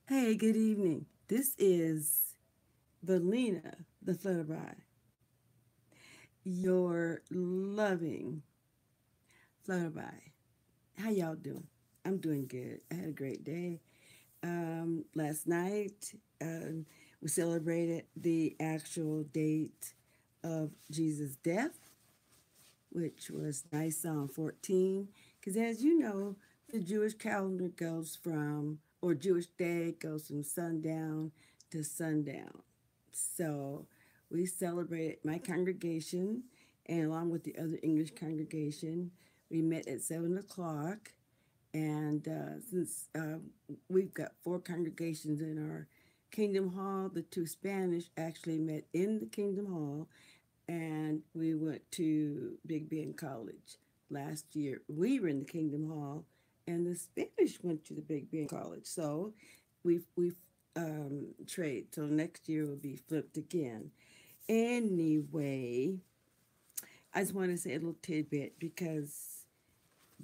Hey, good evening. This is Valina, the Flutterby, your loving Flutterby. How y'all doing? I'm doing good. I had a great day. Last night, we celebrated the actual date of Jesus' death, which was Nisan 14. Because as you know, the Jewish calendar goes from, or Jewish day goes from sundown to sundown. So we celebrated my congregation, and along with the other English congregation, we met at 7 o'clock. And since we've got four congregations in our Kingdom Hall, the two Spanish actually met in the Kingdom Hall, and we went to Big Bend College last year. We were in the Kingdom Hall, and the Spanish went to the Big Bend College. So we've trade. So next year will be flipped again. Anyway, I just want to say a little tidbit because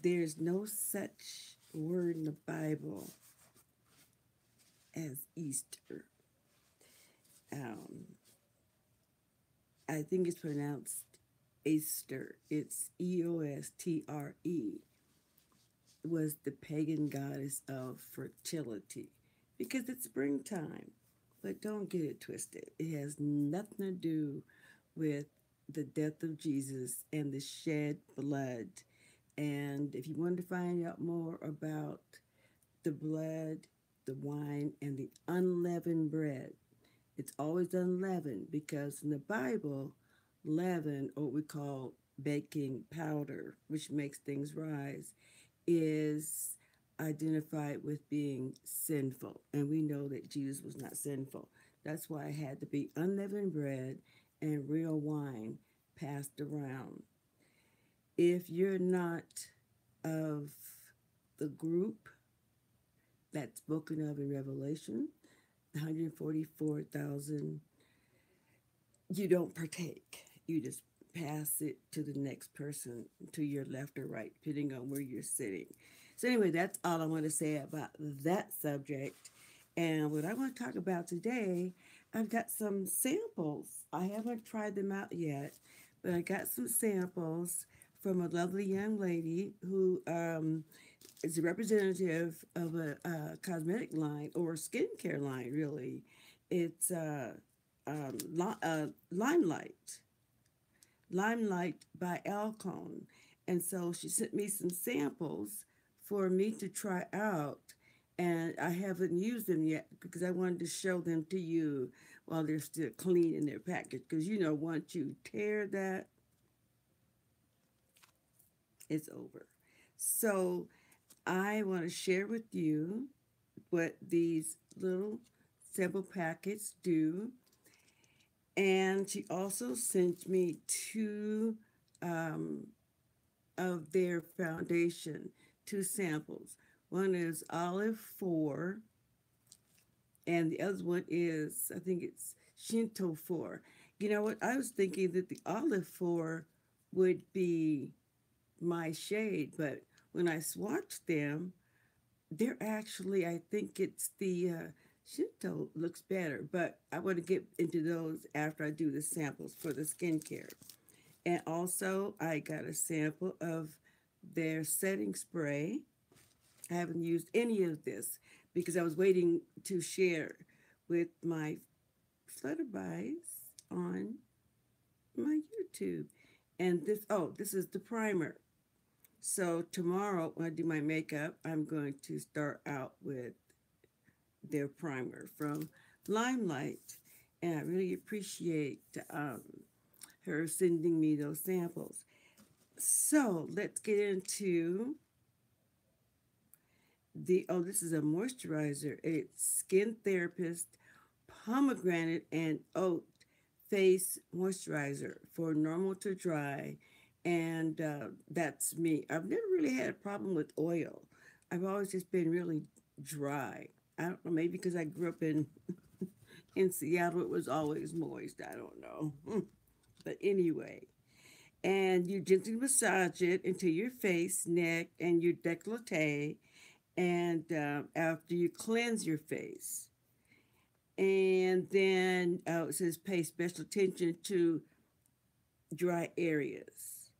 there's no such word in the Bible as Easter. Um, I think it's pronounced Easter. It's Eostre, was the pagan goddess of fertility because it's springtime. But don't get it twisted. It has nothing to do with the death of Jesus and the shed blood. And if you want to find out more about the blood, the wine, and the unleavened bread, it's always unleavened because in the Bible, leaven, or what we call baking powder, which makes things rise, is identified with being sinful. And we know that Jesus was not sinful. That's why it had to be unleavened bread and real wine passed around. If you're not of the group that's spoken of in Revelation, 144,000, you don't partake. You just pass it to the next person, to your left or right, depending on where you're sitting. So, anyway, that's all I want to say about that subject. And what I want to talk about today, I've got some samples. I haven't tried them out yet, but I got some samples from a lovely young lady who is a representative of a cosmetic line or a skincare line, really. It's Limelight, Limelight by Alcone. And so she sent me some samples for me to try out. And I haven't used them yet because I wanted to show them to you while they're still clean in their package. Because once you tear that, it's over. So I want to share with you what these little sample packets do. And she also sent me two um, of their foundation, two samples. One is Olive 4, and the other one is, I think it's Shinto 4. You know what? I was thinking that the Olive 4 would be my shade, but when I swatched them, they're actually, I think it's the Shinto looks better, but I want to get into those after I do the samples for the skincare. And also, I got a sample of their setting spray. I haven't used any of this because I was waiting to share with my flutterbys on my YouTube. And this is the primer. So tomorrow when I do my makeup, I'm going to start out with their primer from Limelight. And I really appreciate her sending me those samples. So let's get into this is a moisturizer. It's Skin Therapist Pomegranate and Oat Face Moisturizer for normal to dry. And that's me. I've never really had a problem with oil. I've always just been really dry. I don't know, maybe because I grew up in Seattle, it was always moist. I don't know. But anyway, and you gently massage it into your face, neck, and your décolleté. and after you cleanse your face. And then it says pay special attention to dry areas.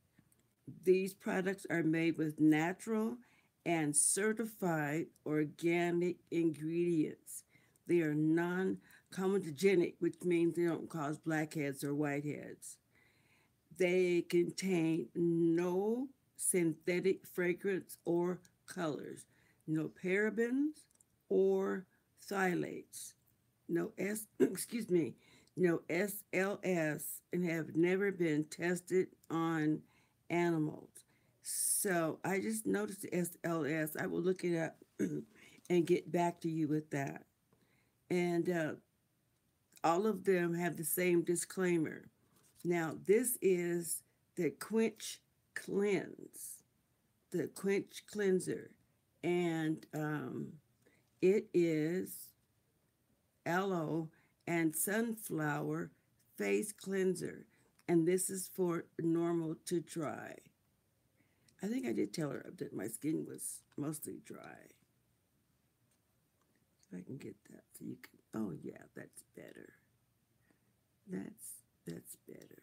These products are made with natural and certified organic ingredients. They are non comedogenic, which means they don't cause blackheads or whiteheads. They contain no synthetic fragrance or colors, no parabens or phthalates, no excuse me, no SLS, and have never been tested on animals. So I just noticed the SLS. I will look it up and get back to you with that. And all of them have the same disclaimer. Now, this is the Quench Cleanse, the Quench Cleanser, and it is aloe and sunflower face cleanser, and this is for normal to dry. I think I did tell her that my skin was mostly dry. If I can get that, so you can. Oh yeah, that's better. That's better.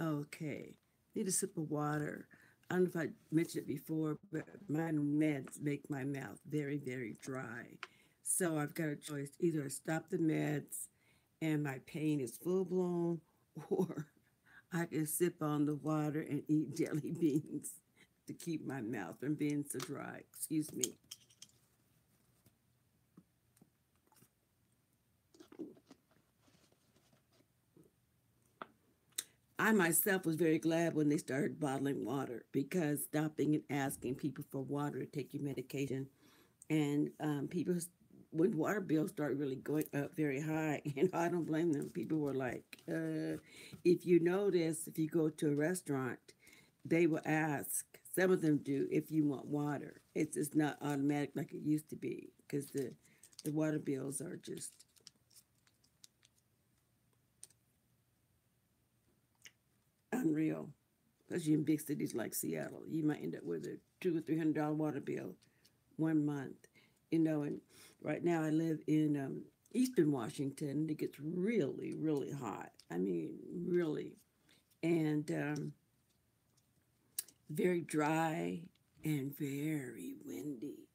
Okay. Need a sip of water. I don't know if I mentioned it before, but my meds make my mouth very, very dry. So I've got a choice. Either I stop the meds and my pain is full blown, or I can sip on the water and eat jelly beans to keep my mouth from being so dry. Excuse me. I myself was very glad when they started bottling water, because stopping and asking people for water to take your medication, and people, when water bills started really going up very high, I don't blame them. People were like, if you notice, if you go to a restaurant, they will ask, some of them do, if you want water. It's just not automatic like it used to be, because the water bills are just unreal, especially in big cities like Seattle. You might end up with a $200 or $300 water bill 1 month. And right now I live in Eastern Washington, and it gets really, really hot. I mean, really, and very dry and very windy.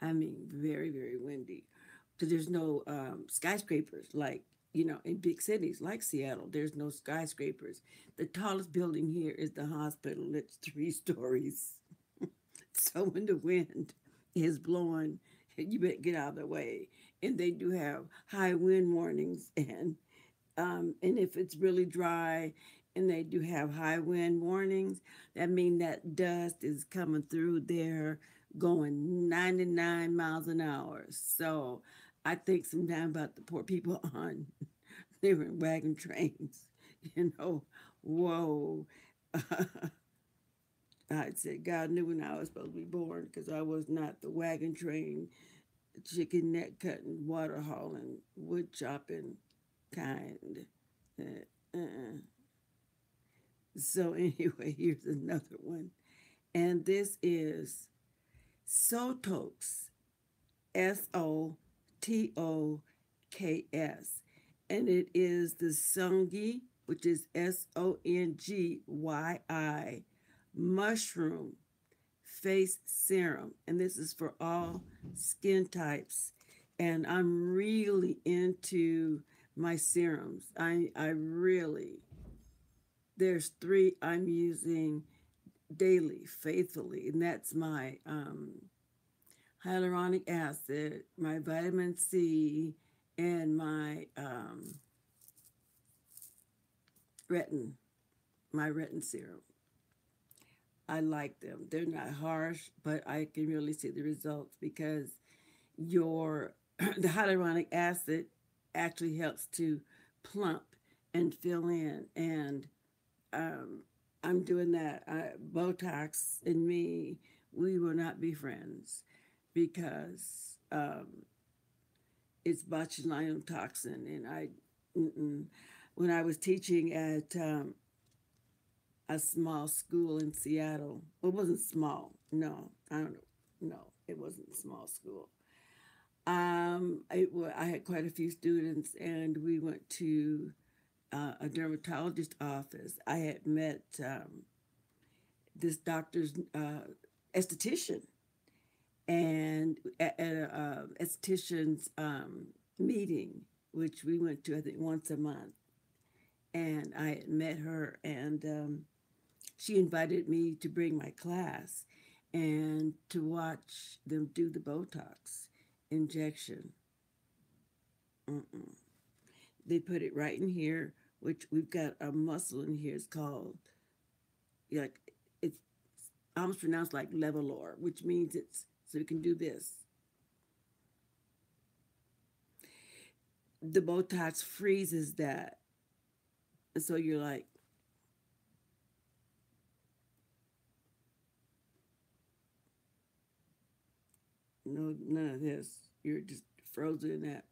I mean, very, very windy. So there's no skyscrapers like, in big cities like Seattle. There's no skyscrapers. The tallest building here is the hospital. It's 3 stories. So when the wind is blowing, you better get out of the way. And they do have high wind warnings, and if it's really dry and they do have high wind warnings, that means that dust is coming through there going 99 miles an hour. So I think sometimes about the poor people on they were in wagon trains. you know Whoa. I said God knew when I was supposed to be born, because I was not the wagon train, chicken neck cutting, water hauling, wood chopping kind. Uh-uh. So anyway, here's another one, and this is Sotoks, Sotoks, and it is the Sungi, which is Songyi mushroom face serum, and this is for all skin types. And I'm really into my serums. I really, there's three I'm using daily, faithfully, and that's my hyaluronic acid, my vitamin C, and retin, my retin serum. I like them. They're not harsh, but I can really see the results, because your the hyaluronic acid actually helps to plump and fill in, and um, I'm doing that. Botox and me, we will not be friends, because it's botulinum toxin, and mm-mm. When I was teaching at a small school in Seattle, well, it wasn't small. No, I don't know. No, it was small school. I had quite a few students, and we went to a dermatologist office. I had met this doctor's esthetician, and at a esthetician's meeting, which we went to, I think, once a month. And I had met her, and she invited me to bring my class and to watch them do the Botox injection. Mm-mm. They put it right in here, which we've got a muscle in here. It's called, like, it's almost pronounced like levolor, which means it's, so we can do this. The Botox freezes that. And so you're like, no, none of this. You're just frozen in that.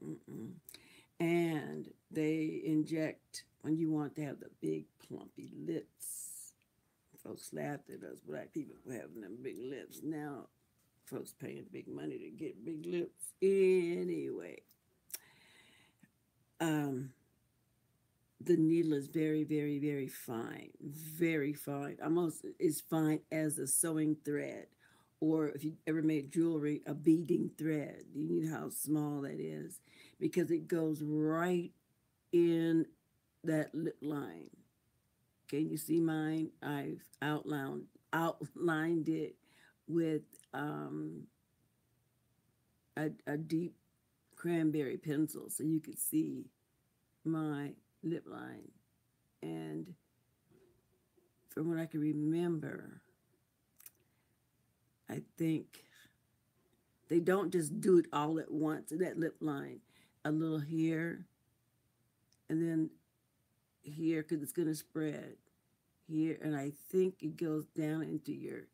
Mm-mm. And they inject when you want to have the big plumpy lips. Folks laughed at us black people for having them big lips. Now folks paying big money to get big lips. Anyway, um, the needle is very, very, very fine. Very fine. Almost as fine as a sewing thread. Or if you ever made jewelry, a beading thread. You know how small that is because it goes right in that lip line. Can you see mine? I've outlined it with a deep cranberry pencil so you could see my lip line. And from what I can remember, I think they don't just do it all at once in that lip line. A little here, and then here, because it's going to spread here. And I think it goes down into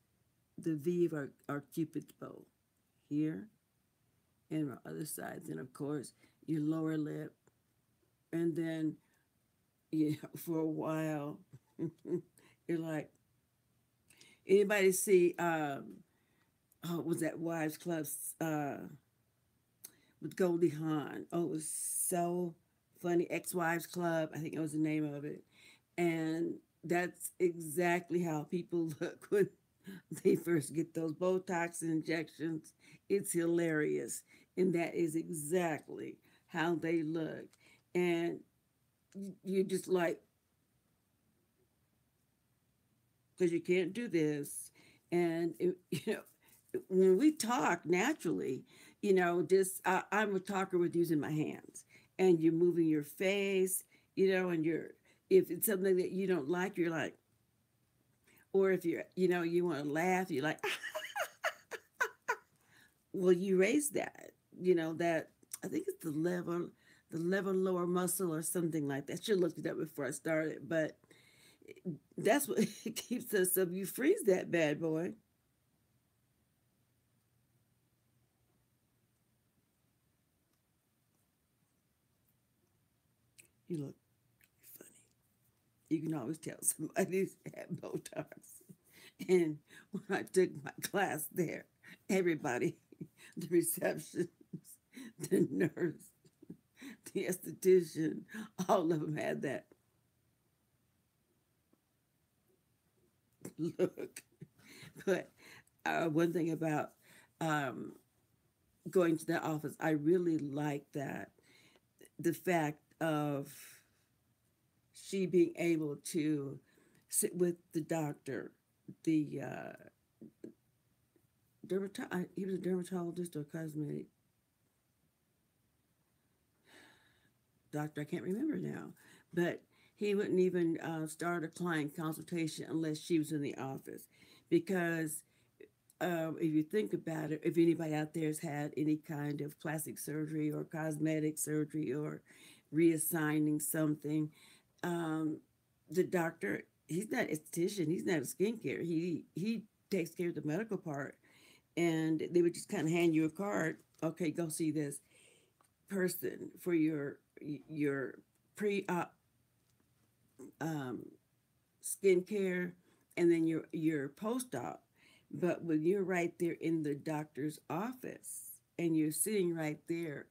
the V of our Cupid's bow here and our other sides. And of course, your lower lip. And then, for a while, you're like, anybody see, oh, was that Wives Club with Goldie Hawn? Oh, it was so funny. Ex Wives Club, I think that was the name of it. And that's exactly how people look when they first get those Botox injections. It's hilarious. And that is exactly how they look. And you're just like, because you can't do this. And, when we talk naturally, just I'm a talker with using my hands and you're moving your face, and if it's something that you don't like, you're like, or if you want to laugh, you're like, well, you raise that, that I think it's the level lower muscle or something like that. I should have looked it up before I started, but that's what keeps us up. You freeze that bad boy. You look funny. You can always tell somebody's had Botox. And when I took my class there, everybody, the receptionist, the nurse, the esthetician, all of them had that look. But one thing about um, going to the office, I really like that the fact of she being able to sit with the doctor, the he was a dermatologist or cosmetic doctor. I can't remember now, but he wouldn't even start a client consultation unless she was in the office, because if you think about it, if anybody out there has had any kind of plastic surgery or cosmetic surgery or reassigning something, um, the doctor, he's not an esthetician, he's not a skincare. He takes care of the medical part, and they would just kind of hand you a card. Okay, go see this person for your pre op um, skincare, and then your post op. But when you're right there in the doctor's office and you're sitting right there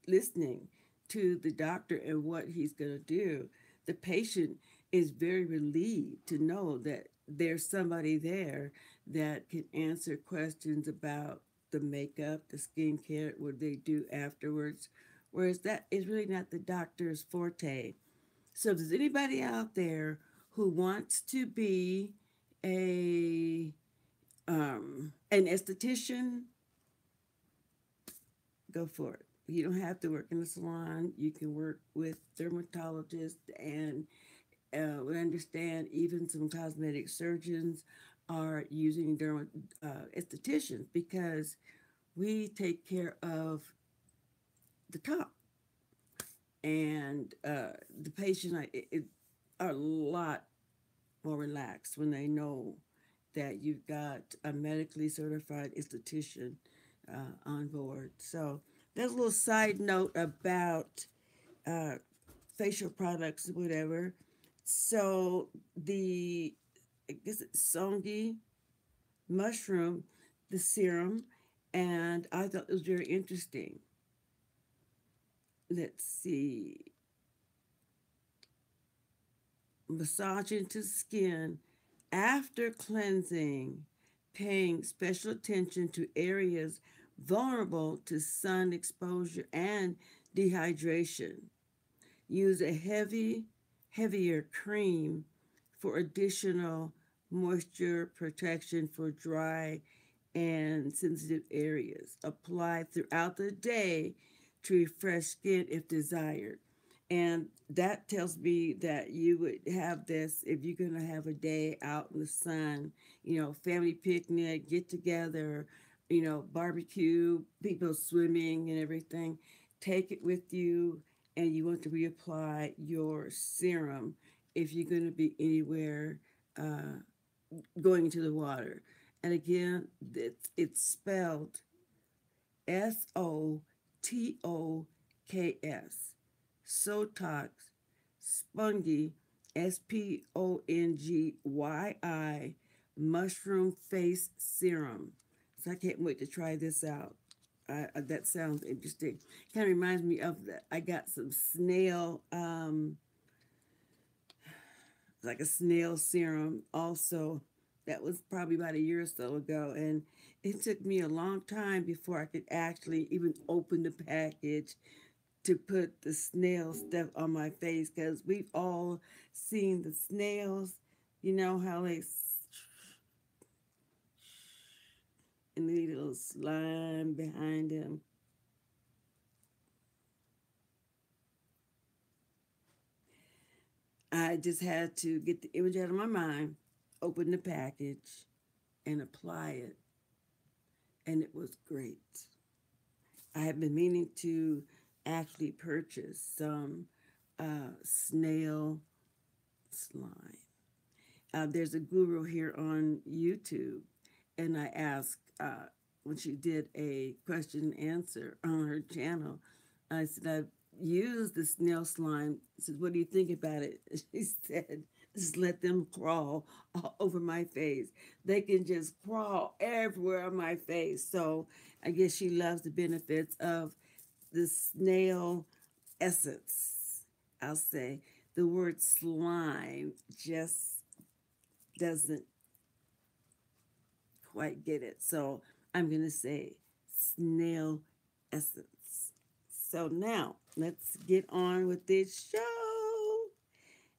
listening to the doctor and what he's going to do, the patient is very relieved to know that there's somebody there that can answer questions about the makeup, the skincare, what they do afterwards. Whereas that is really not the doctor's forte. So if there's anybody out there who wants to be a an esthetician, go for it. You don't have to work in a salon. You can work with dermatologists, and we understand even some cosmetic surgeons are using estheticians because we take care of the top and the patient. Are a lot more relaxed when they know that you've got a medically certified esthetician on board. So there's a little side note about uh, facial products, whatever. So the, I guess it's songi mushroom, the serum, and I thought it was very interesting. Let's see, massage into skin after cleansing, paying special attention to areas vulnerable to sun exposure and dehydration. Use a heavier cream for additional moisture protection for dry and sensitive areas. Apply throughout the day to refresh skin if desired. And that tells me that you would have this if you're going to have a day out in the sun, family picnic, get together, barbecue, people swimming and everything. Take it with you, and you want to reapply your serum if you're going to be anywhere uh, going into the water. And again, it's spelled Sotoks. Sotox, Spongy, Spongyi, mushroom face serum. So I can't wait to try this out. That sounds interesting. Kind of reminds me of that. I got some snail, like a snail serum also. That was probably about a year or so ago. And it took me a long time before I could actually even open the package to put the snail stuff on my face because we've all seen the snails, how they and the little slime behind them. I just had to get the image out of my mind, open the package, and apply it, and it was great. I have been meaning to actually purchase some snail slime. There's a guru here on YouTube, and I asked when she did a question and answer on her channel. I said, I've used the snail slime. I said, what do you think about it? She said, just let them crawl all over my face. They can just crawl everywhere on my face. So I guess she loves the benefits of the snail essence. I'll say the word slime just doesn't quite get it. So I'm going to say snail essence. So now let's get on with this show.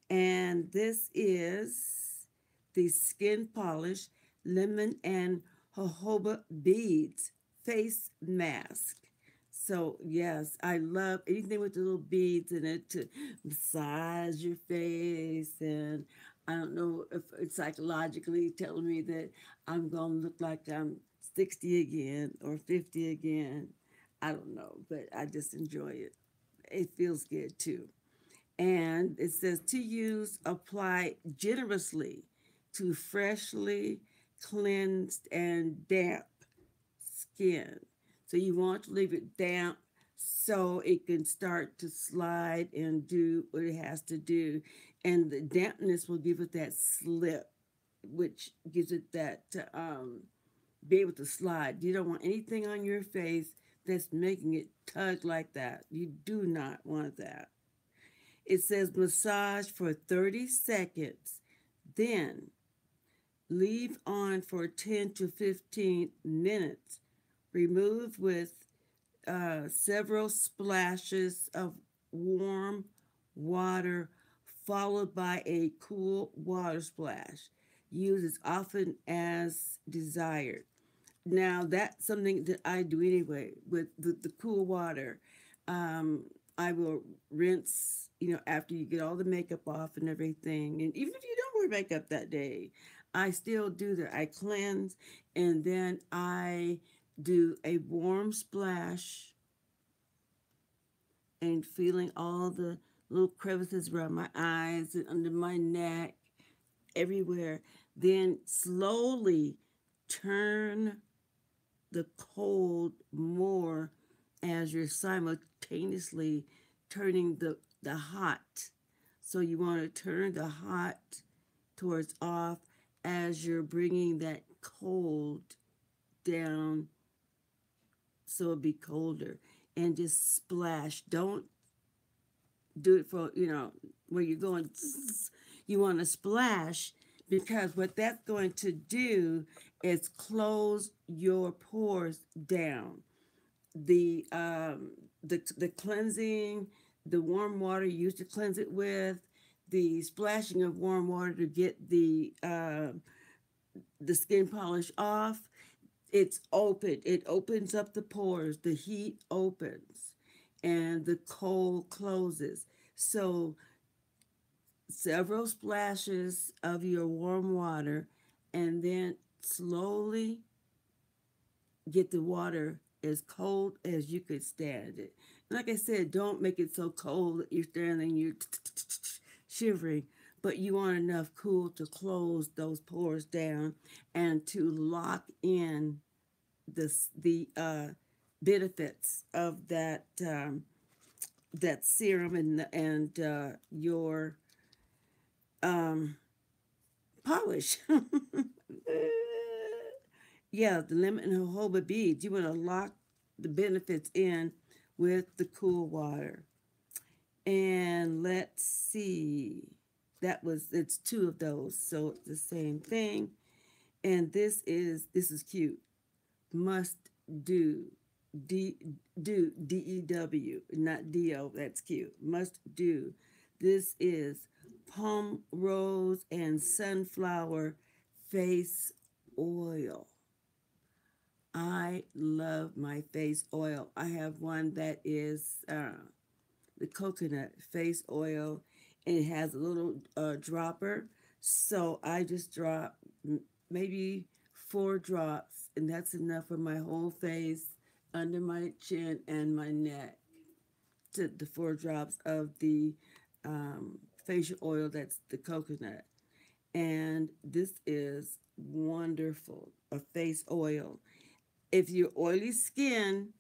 And this is the Skin Polish Lemon and Jojoba Beads Face Mask. So, yes, I love anything with the little beads in it to massage your face. And I don't know if it's psychologically telling me that I'm going to look like I'm 60 again or 50 again. I don't know, but I just enjoy it. It feels good too. And it says to use, apply generously to freshly cleansed and damp skin. So you want to leave it damp so it can start to slide and do what it has to do. And the dampness will give it that slip. which gives it that be able to slide. You don't want anything on your face that's making it tug like that. You do not want that. It says massage for 30 seconds, then leave on for 10 to 15 minutes. Remove with several splashes of warm water followed by a cool water splash. Use as often as desired. Now that's something that I do anyway with the cool water. Um, I will rinse, after you get all the makeup off and everything. And even if you don't wear makeup that day, I still do that. I cleanse and then I do a warm splash and feeling all the little crevices around my eyes and under my neck, everywhere. Then slowly turn the cold more as you're simultaneously turning the hot. So you want to turn the hot towards off as you're bringing that cold down so it'll be colder. And just splash. Don't do it for, where you're going. You want to splash because what that's going to do is close your pores down. The cleansing, the warm water you used to cleanse it with, the splashing of warm water to get the skin polish off. It's open. It opens up the pores. The heat opens, and the cold closes. So several splashes of your warm water, and then slowly get the water as cold as you could stand it. Like I said, don't make it so cold that you're standing, you're shivering, but you want enough cool to close those pores down and to lock in the benefits of that serum and your um, polish. Yeah, the lemon and jojoba beads. You want to lock the benefits in with the cool water. And let's see. It's two of those, so it's the same thing. And this is cute. Must do. D DEW, not DO. That's cute. Must do. This is palm rose and sunflower face oil. I love my face oil. I have one that is the coconut face oil, and it has a little dropper. So I just drop maybe 4 drops, and that's enough for my whole face, under my chin, and my neck. To the 4 drops of the facial oil that's the coconut. And this is wonderful, a face oil. If you're oily skin,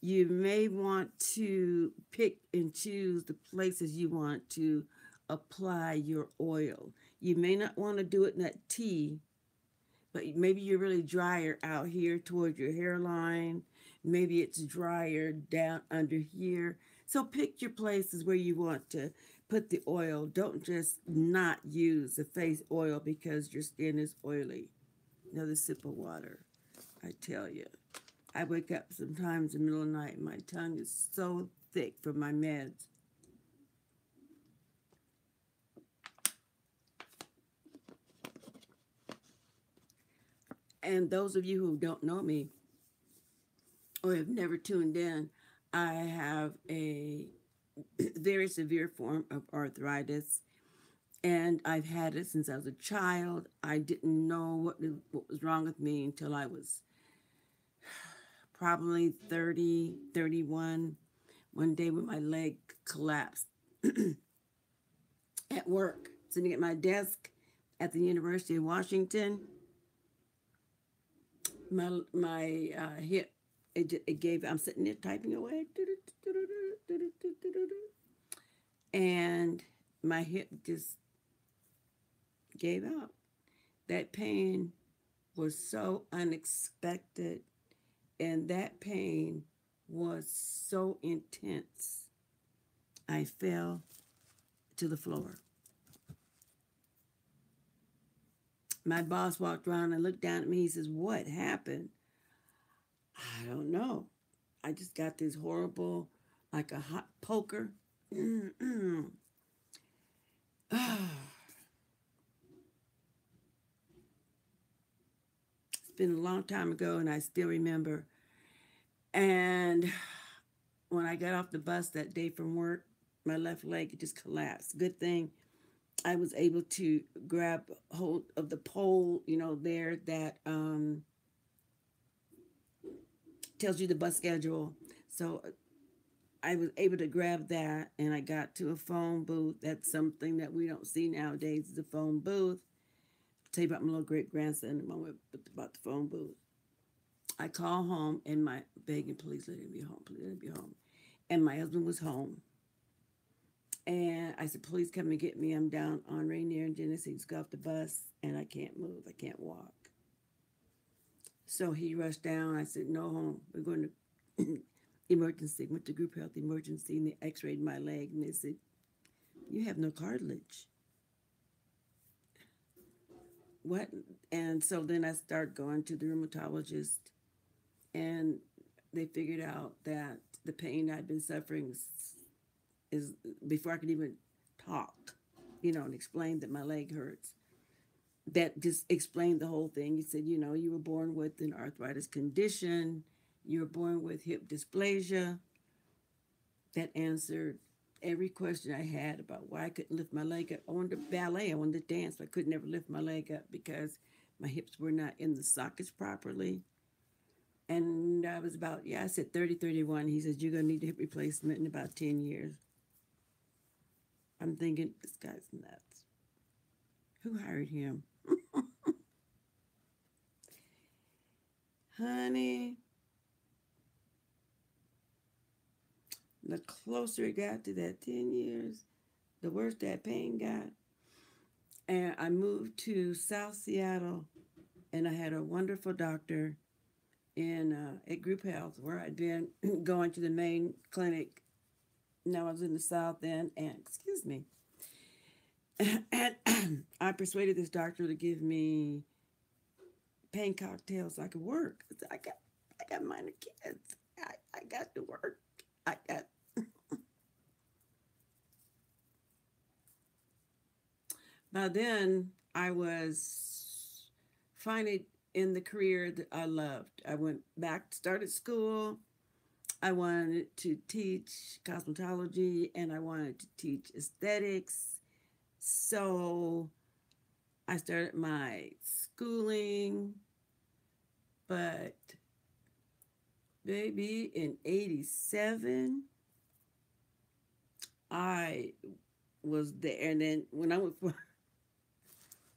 you may want to pick and choose the places you want to apply your oil. You may not want to do it in that T, but maybe you're really drier out here toward your hairline. Maybe it's drier down under here. So pick your places where you want to put the oil. Don't just not use the face oil because your skin is oily. Another sip of water, I tell you. I wake up sometimes in the middle of the night and my tongue is so thick from my meds. And those of you who don't know me or have never tuned in, I have a very severe form of arthritis, and I've had it since I was a child. I didn't know what was wrong with me until I was probably 30, 31. One day when my leg collapsed at work, sitting at my desk at the University of Washington, my hip, it gave. I'm sitting there typing away, and my hip just gave out. That pain was so unexpected, and that pain was so intense. I fell to the floor. My boss walked around and looked down at me. He says, "What happened?" I don't know. I just got this horrible, like a hot poker. It's been a long time ago, and I still remember. And when I got off the bus that day from work, my left leg just collapsed. Good thing I was able to grab hold of the pole, there that tells you the bus schedule. So I was able to grab that, and I got to a phone booth. That's something that we don't see nowadays, is a phone booth. I'll tell you about my little great grandson in a moment, about the phone booth. I call home and my begging, please let him be home, please let him be home. And my husband was home. And I said, please come and get me. I'm down on Rainier and Genesee. Just got off the bus and I can't move. I can't walk. So he rushed down. I said, no, home. We're going to emergency. Went to group health emergency, and they x-rayed my leg. And they said, you have no cartilage. What? And so then I started going to the rheumatologist, and they figured out that the pain I'd been suffering is before I could even talk, and explain that my leg hurts. That just explained the whole thing. He said, you were born with an arthritis condition, you were born with hip dysplasia. That answered every question I had about why I couldn't lift my leg up. I wanted to ballet, I wanted to dance, but I could never lift my leg up because my hips were not in the sockets properly. And I was about, I said 30, 31. He said, you're going to need a hip replacement in about 10 years. I'm thinking, this guy's nuts. Who hired him? Honey, the closer it got to that 10 years, the worse that pain got. And I moved to South Seattle, and I had a wonderful doctor at Group Health, where I'd been going to the main clinic. Now I was in the South End, and excuse me. And I persuaded this doctor to give me pain cocktails so I could work. I got minor kids. I got to work. I got. By then, I was finally in the career that I loved. I went back, started school. I wanted to teach cosmetology, and I wanted to teach aesthetics. So I started my schooling, but maybe in 87, I was there. And then when I went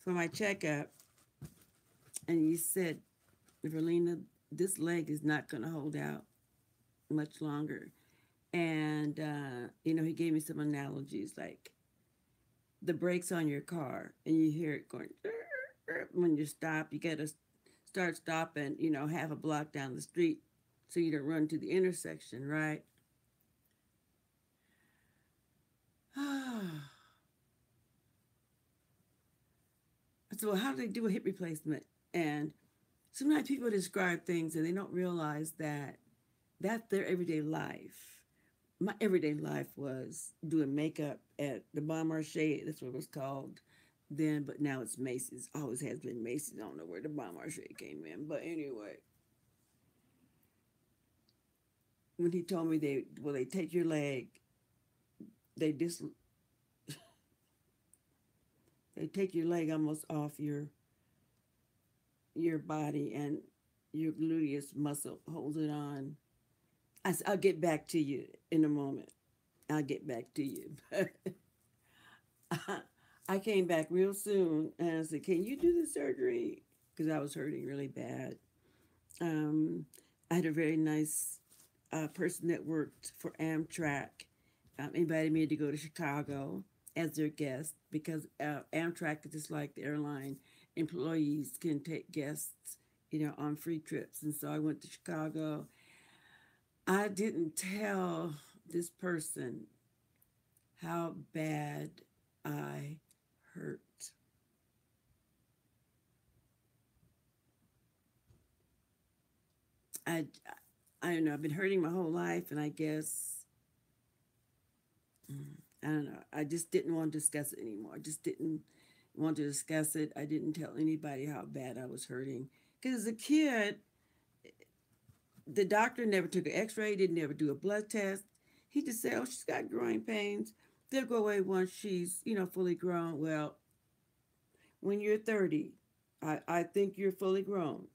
for my checkup, and he said, Verlina, this leg is not going to hold out much longer. And, he gave me some analogies like the brakes on your car, and you hear it going, when you stop, you got to start stopping, half a block down the street so you don't run to the intersection, right? So how do they do a hip replacement? And sometimes people describe things and they don't realize that that's their everyday life. My everyday life was doing makeup at the Bon Marché. That's what it was called then, but now it's Macy's. Always has been Macy's. I don't know where the Bon Marché came in, but anyway, when he told me they take your leg, they just they take your leg almost off your body, and your gluteus muscle holds it on. I'll get back to you in a moment. I'll get back to you. But I came back real soon and I said, can you do the surgery? Because I was hurting really bad. Um, I had a very nice person that worked for Amtrak, invited me to go to Chicago as their guest because Amtrak is just like the airline. employees can take guests, on free trips. And so I went to Chicago. I didn't tell this person how bad I hurt. I, I don't know. I've been hurting my whole life, and I guess I don't know. I just didn't want to discuss it anymore. I just didn't want to discuss it. I didn't tell anybody how bad I was hurting. Because as a kid, the doctor never took an X-ray, didn't ever do a blood test. He just said, "Oh, she's got growing pains. They'll go away once she's, fully grown." Well, when you're 30, I think you're fully grown.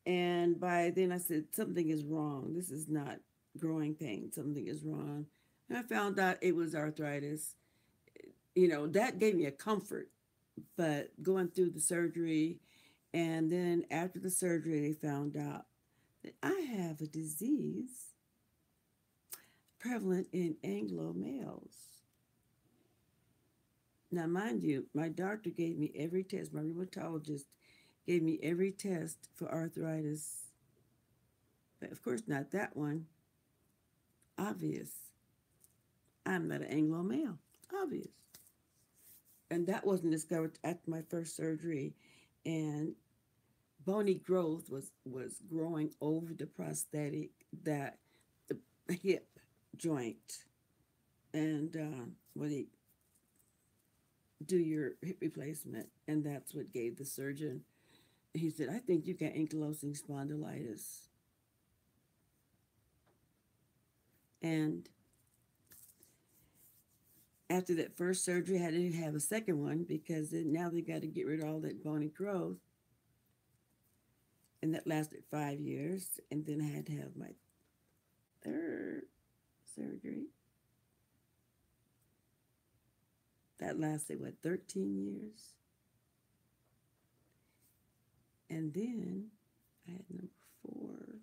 And by then I said, something is wrong. This is not growing pain. Something is wrong. And I found out it was arthritis. That gave me a comfort. But going through the surgery, and then after the surgery, they found out that I have a disease prevalent in Anglo males. Now, mind you, my doctor gave me every test, my rheumatologist gave me every test for arthritis. But of course, not that one. Obvious. I'm not an Anglo male. Obvious. And that wasn't discovered after my first surgery. And bony growth was growing over the prosthetic, that the hip joint. And when they do your hip replacement, and that's what gave the surgeon. He said, "I think you got ankylosing spondylitis." And after that first surgery, I had to have a second one because now they got to get rid of all that bony growth. And that lasted 5 years. And then I had to have my third surgery. That lasted, 13 years? And then I had number 4.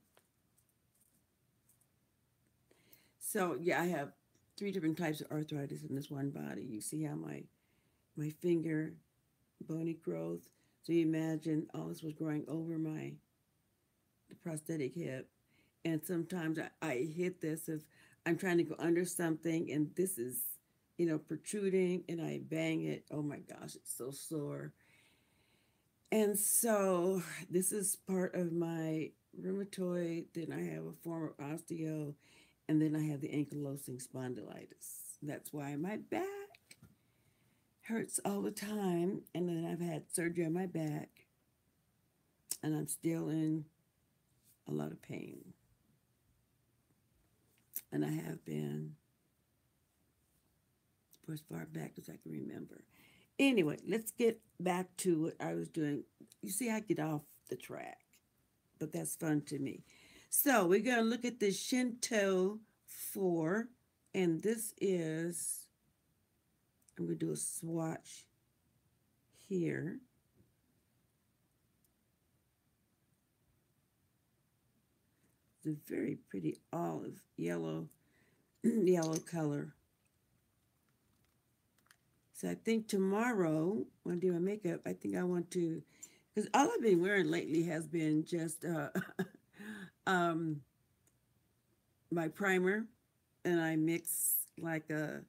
So, yeah, I have 3 different types of arthritis in this one body. You see how my finger, bony growth. So you imagine all this was growing over the prosthetic hip. And sometimes I hit this if I'm trying to go under something and this is, protruding, and I bang it. Oh my gosh, it's so sore. And so this is part of my rheumatoid. Then I have a form of osteo, and then I have the ankylosing spondylitis. That's why my back hurts all the time. And then I've had surgery on my back, and I'm still in a lot of pain. And I have been for as far back as I can remember. Anyway, let's get back to what I was doing. You see, I get off the track, but that's fun to me. So we're going to look at the Shinto 4, and this is, I'm going to do a swatch here. It's a very pretty olive yellow, yellow color. So I think tomorrow, when I do my makeup, I think I want to, because all I've been wearing lately has been just my primer, and I mix like a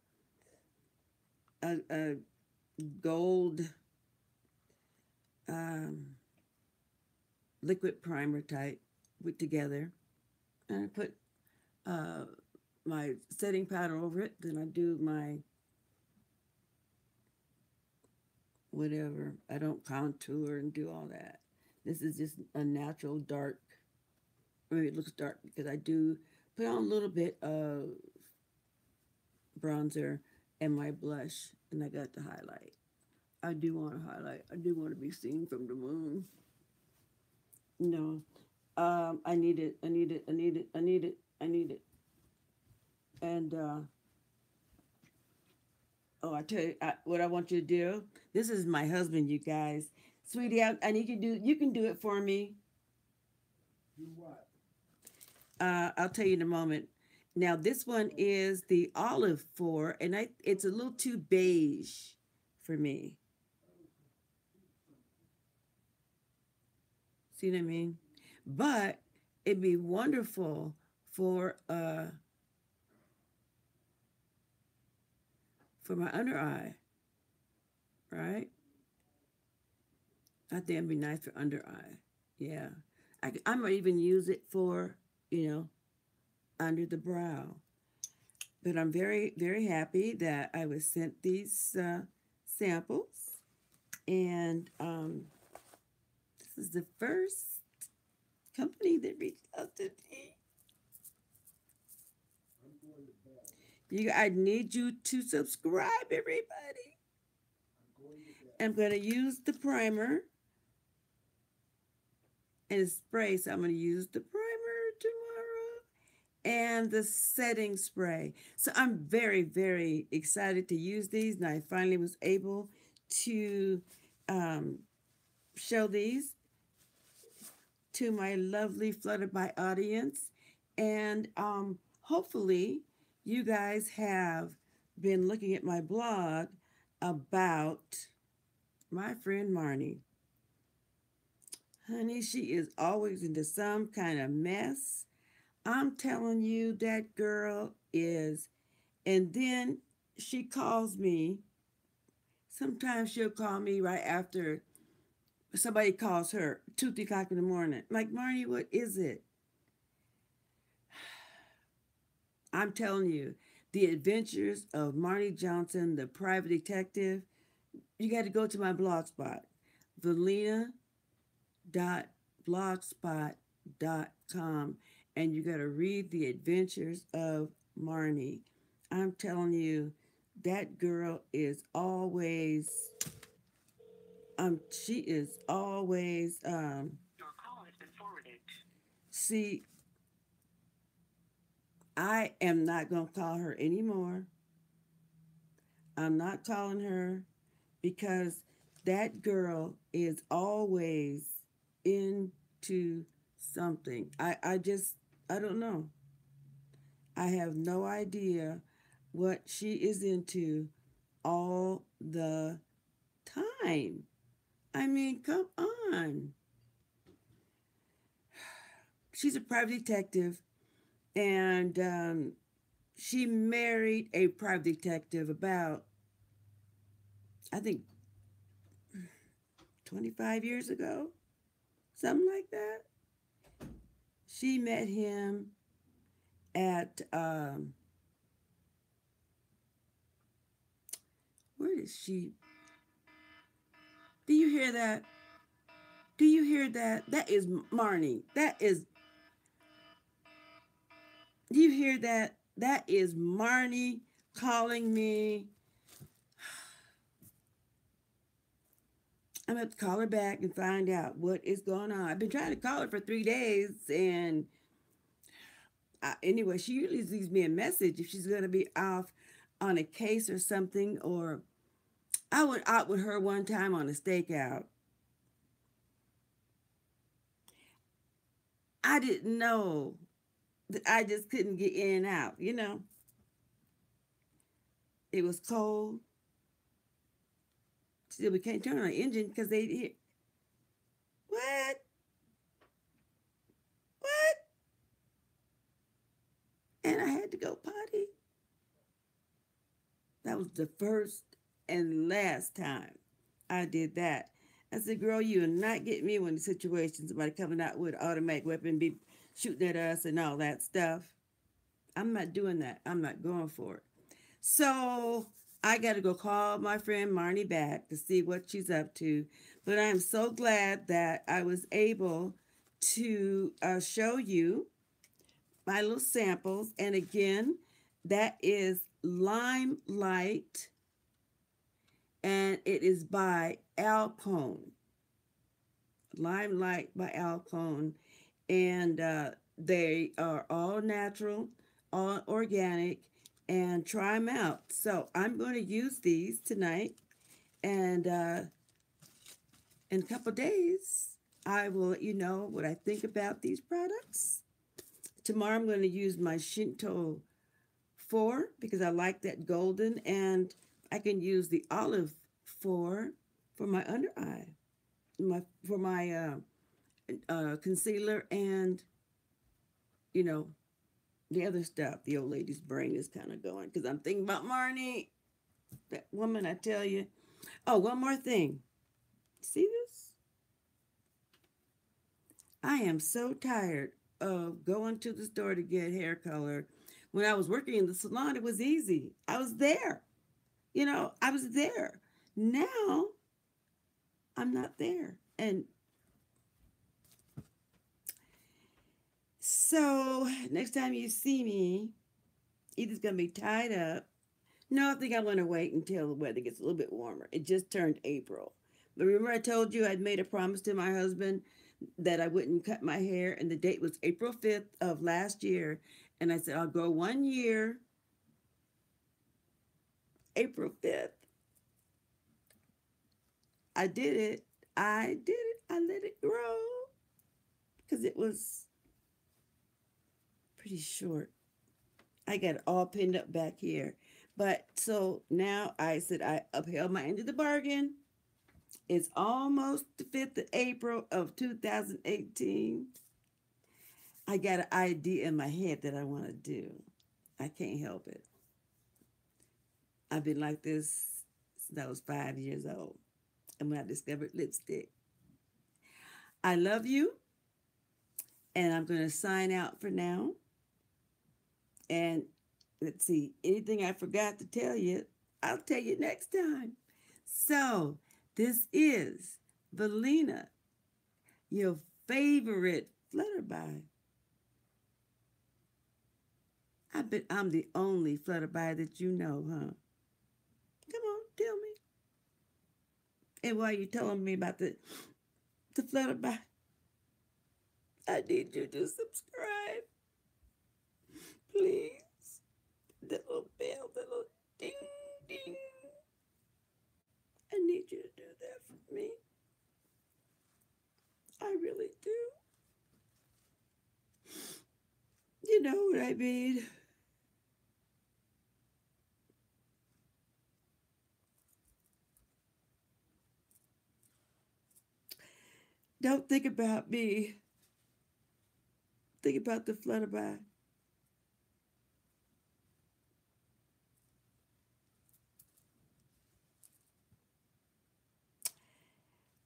gold liquid primer type put together, and I put my setting powder over it. Then I do my whatever. I don't contour and do all that. This is just a natural dark. Maybe it looks dark because I do put on a little bit of bronzer and my blush, and I got the highlight. I do want to highlight. I do want to be seen from the moon. No, I need it. I need it. I need it. I need it. I need it. And oh, I tell you what I want you to do. This is my husband, you guys. Sweetie, I need you to do. You can do it for me. Do what? I'll tell you in a moment. Now this one is the olive 4, and it's a little too beige for me. See what I mean? But it'd be wonderful for uh for my under eye, right? I think it'd be nice for under eye. Yeah, I might even use it for you know under the brow. But I'm very very happy that I was sent these samples, and this is the first company that reached out to me. I'm going to bed. I need you to subscribe, everybody. I'm going to bed. I'm going to use the primer and spray. So I'm going to use the primer tomorrow and the setting spray. So I'm very, very excited to use these. And I finally was able to um, show these to my lovely Fluttered by audience. And hopefully, you guys have been looking at my blog about my friend Marnie. Honey, she is always into some kind of mess. I'm telling you, that girl is. And then she calls me. Sometimes she'll call me right after somebody calls her 2, 3 o'clock in the morning. Like, Marnie, what is it? I'm telling you, the adventures of Marnie Johnson, the private detective. You got to go to my blog spot, valina.blogspot.com, and you got to read the adventures of Marnie. I'm telling you, that girl is always, she is always, your call has been forwarded. See, I am not going to call her anymore. I'm not calling her because that girl is always into something. I don't know. I have no idea what she is into all the time. I mean, come on. She's a private detective, and she married a private detective about, I think, 25 years ago, something like that. She met him at, where is she? Do you hear that? Do you hear that? That is Marnie. Do you hear that? That is Marnie calling me. I'm going to have to call her back and find out what is going on. I've been trying to call her for 3 days, and anyway, she usually leaves me a message if she's going to be off on a case or something. Or I went out with her one time on a stakeout. I didn't know that I just couldn't get in and out. It was cold. She said we can't turn on the engine because they hear. What? What? And I had to go potty. That was the first and last time I did that. I said, girl, you will not get me when the situation, somebody coming out with an automatic weapon, be shooting at us and all that stuff. I'm not doing that. I'm not going for it. So I got to go call my friend Marnie back to see what she's up to. But I am so glad that I was able to show you my little samples. And again, that is Limelight, and it is by Alcone. Limelight by Alcone. And they are all natural, all organic, and try them out. So I'm going to use these tonight, and in a couple days, I will let you know what I think about these products. Tomorrow, I'm going to use my Shinto 4 because I like that golden, and I can use the olive 4 for my under eye, for my concealer and, you know, the other stuff. The old lady's brain is kind of going because I'm thinking about Marnie, that woman, I tell you. Oh, one more thing. See this? I am so tired of going to the store to get hair color. When I was working in the salon, it was easy. I was there. I was there. Now I'm not there. And so next time you see me, either it's going to be tied up. No, I think I'm going to wait until the weather gets a little bit warmer. It just turned April. But remember, I told you I'd made a promise to my husband that I wouldn't cut my hair, and the date was April 5th of last year. And I said, I'll go 1 year, April 5th. I did it. I did it. I let it grow because it was pretty short. I got it all pinned up back here. But so now I said I upheld my end of the bargain. It's almost the 5th of April of 2018. I got an idea in my head that I want to do. I can't help it. I've been like this since I was 5 years old. And when I discovered lipstick, I love you. And I'm going to sign out for now. And let's see, anything I forgot to tell you, I'll tell you next time. So, this is Valina, your favorite flutterby. I bet I'm the only flutterby that you know, huh? Come on, tell me. And while you're telling me about the flutterby, I need you to subscribe, please. The little bell, the little ding, ding. I need you to do that for me. I really do. You know what I mean. Don't think about me. Think about the flutterby.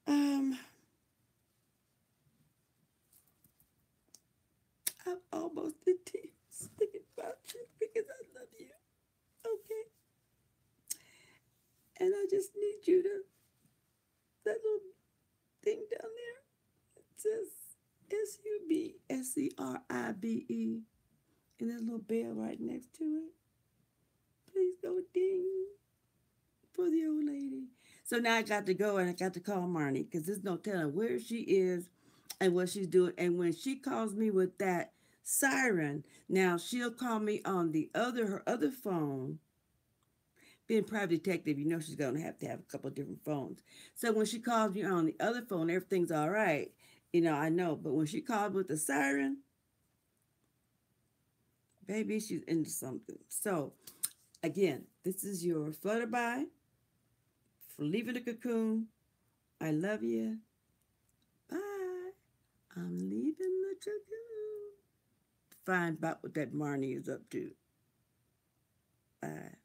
Um, I'm almost in tears thinking about you because I love you. Okay? And I just need you to, that little thing down there, it says SUBSCRIBE, and there's a little bell right next to it. Please go ding for the old lady. So now I got to go and I got to call Marnie because there's no telling where she is and what she's doing. And when she calls me with that siren, now she'll call me on her other phone. Being private detective, you know she's gonna to have a couple of different phones. So when she calls me on the other phone, everything's all right. I know. But when she called with the siren, baby, she's into something. So again, this is your flutterby for leaving the cocoon. I love you. Bye. I'm leaving the cocoon. Find out what that Marnie is up to. Bye.